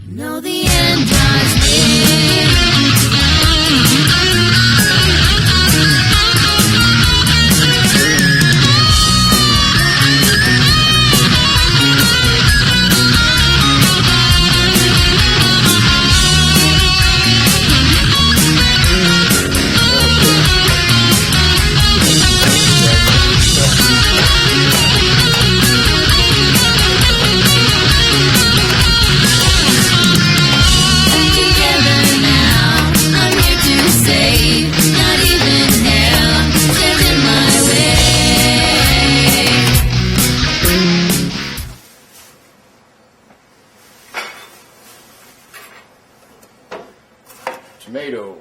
No, the end draws near. Tomato.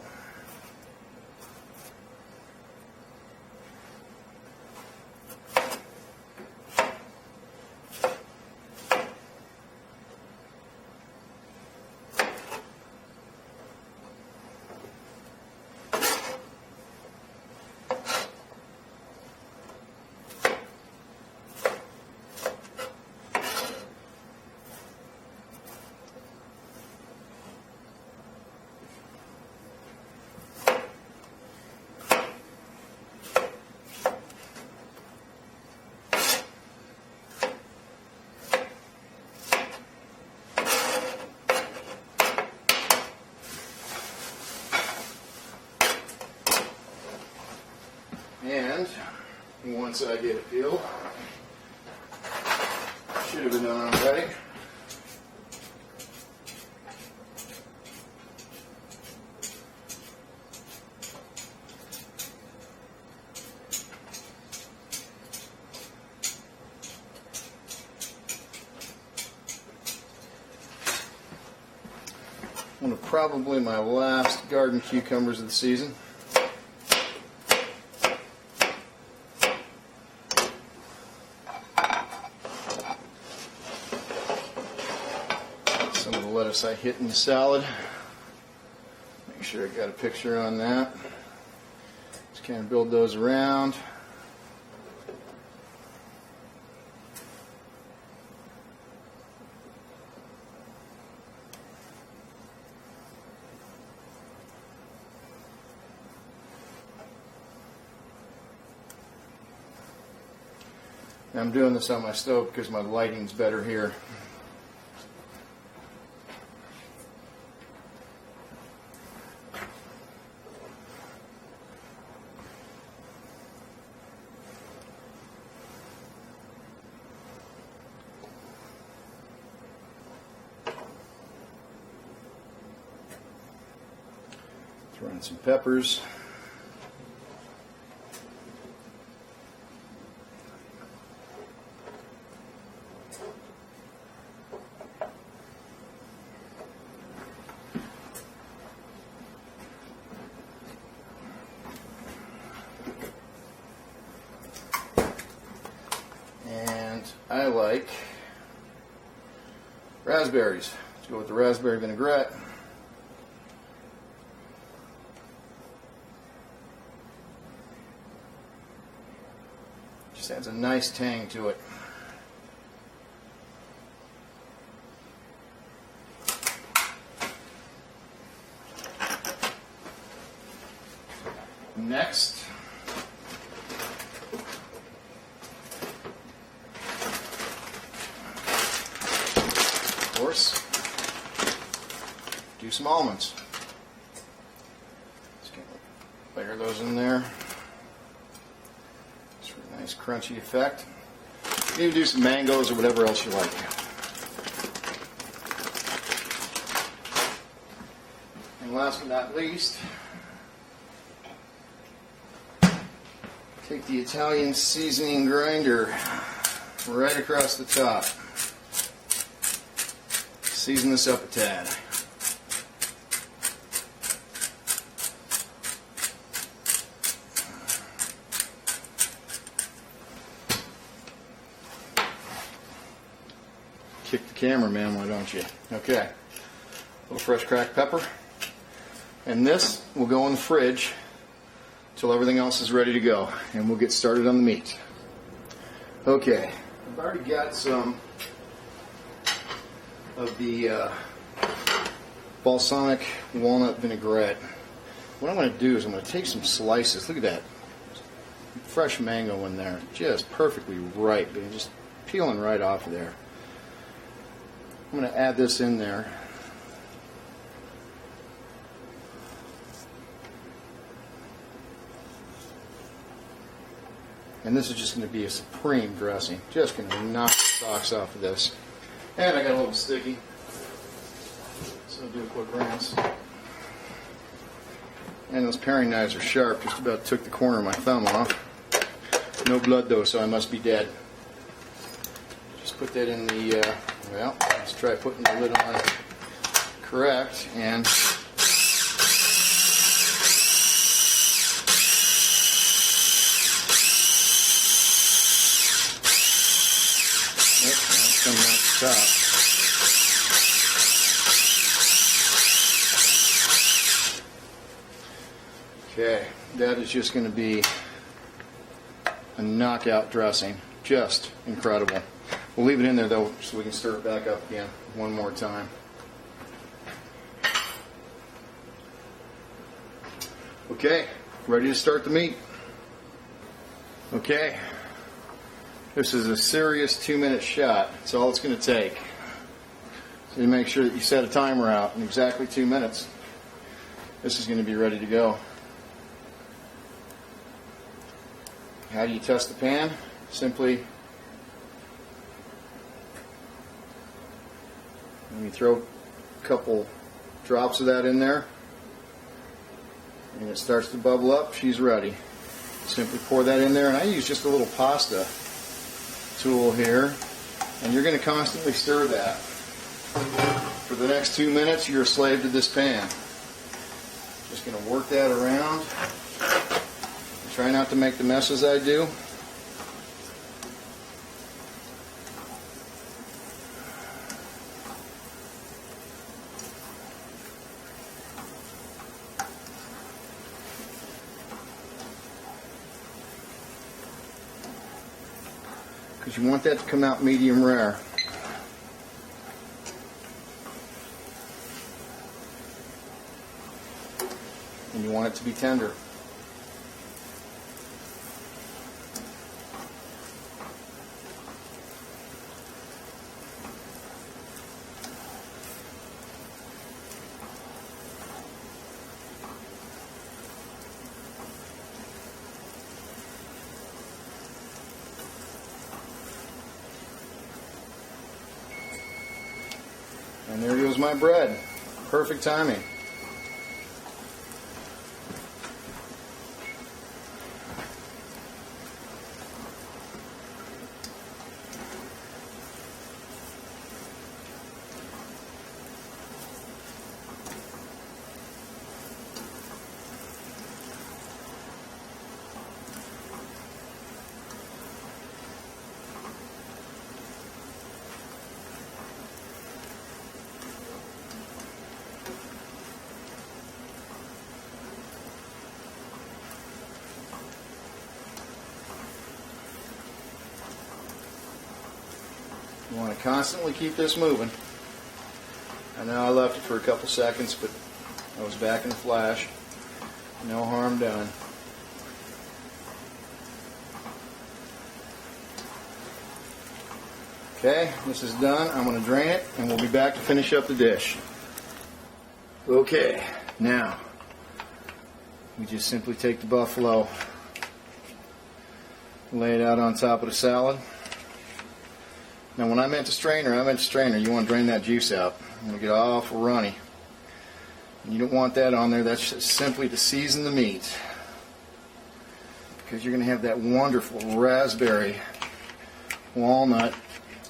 And once I get it peeled, should have been done already. One of probably my last garden cucumbers of the season. Some of the lettuce I hit in the salad. Make sure I got a picture on that. Just kind of build those around. I'm doing this on my stove because my lighting's better here. Throw in some peppers. I like raspberries. Let's go with the raspberry vinaigrette. Just adds a nice tang to it. Next, of course, do some almonds. Just gonna layer those in there. Just for a nice crunchy effect. You can do some mangoes or whatever else you like. And last but not least, take the Italian seasoning grinder right across the top. Season this up a tad. Kick the camera, man, why don't you? Okay. A little fresh cracked pepper. And this will go in the fridge till everything else is ready to go, and we'll get started on the meat. Okay, I've already got some of the balsamic walnut vinaigrette. What I'm going to do is I'm going to take some slices. Look at that. Fresh mango in there. Just perfectly ripe. And just peeling right off of there. I'm going to add this in there. And this is just going to be a supreme dressing. Just going to knock the socks off of this. And I got a little sticky. So I'll do a quick rinse. And those paring knives are sharp. Just about took the corner of my thumb off. No blood though, so I must be dead. Just put that in the, well, let's try putting the lid on correct. And coming out the top. Okay, that is just going to be a knockout dressing. Just incredible. We'll leave it in there though so we can stir it back up again one more time. Okay, ready to start the meat. Okay. This is a serious 2-minute shot. That's all it's going to take. So you make sure that you set a timer out in exactly 2 minutes. This is going to be ready to go. How do you test the pan? Simply, when you throw a couple drops of that in there, and it starts to bubble up, she's ready. Simply pour that in there, and I use just a little pasta tool here, and you're going to constantly stir that. For the next 2 minutes, you're a slave to this pan. Just going to work that around. Try not to make the messes I do. Because you want that to come out medium rare. And you want it to be tender. And there goes my bread. Perfect timing. You want to constantly keep this moving. I know I left it for a couple seconds, but I was back in the flash. No harm done. Okay, this is done. I'm going to drain it, and we'll be back to finish up the dish. Okay, now we just simply take the buffalo, lay it out on top of the salad. Now when I meant a strainer, You want to drain that juice out. I'm going to get awful runny. You don't want that on there. That's just simply to season the meat. Because you're going to have that wonderful raspberry, walnut,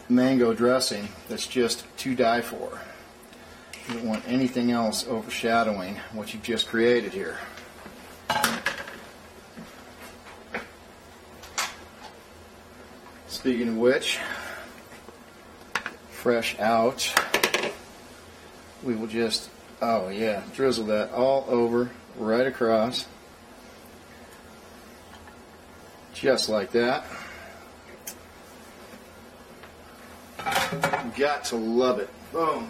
mango dressing that's just to die for. You don't want anything else overshadowing what you've just created here. Speaking of which, fresh out, we will just, oh yeah, drizzle that all over, right across, just like that. You got to love it. Boom.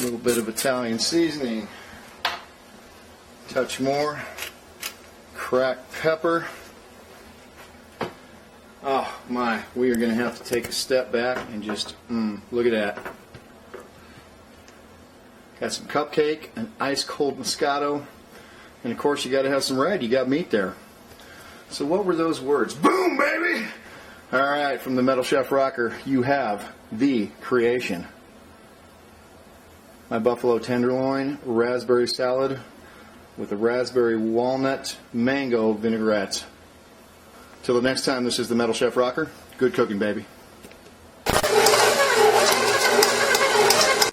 little bit of Italian seasoning. Touch more. Cracked pepper. Oh my, we are going to have to take a step back and just, look at that. Got some cupcake, an ice cold Moscato, and of course you got to have some red. You got meat there. So what were those words? Boom, baby! Alright, from the Metal Chef Rocker, you have the creation. My buffalo tenderloin, raspberry salad with a raspberry walnut mango vinaigrette. Till the next time, this is the Metal Chef Rocker. Good cooking, baby.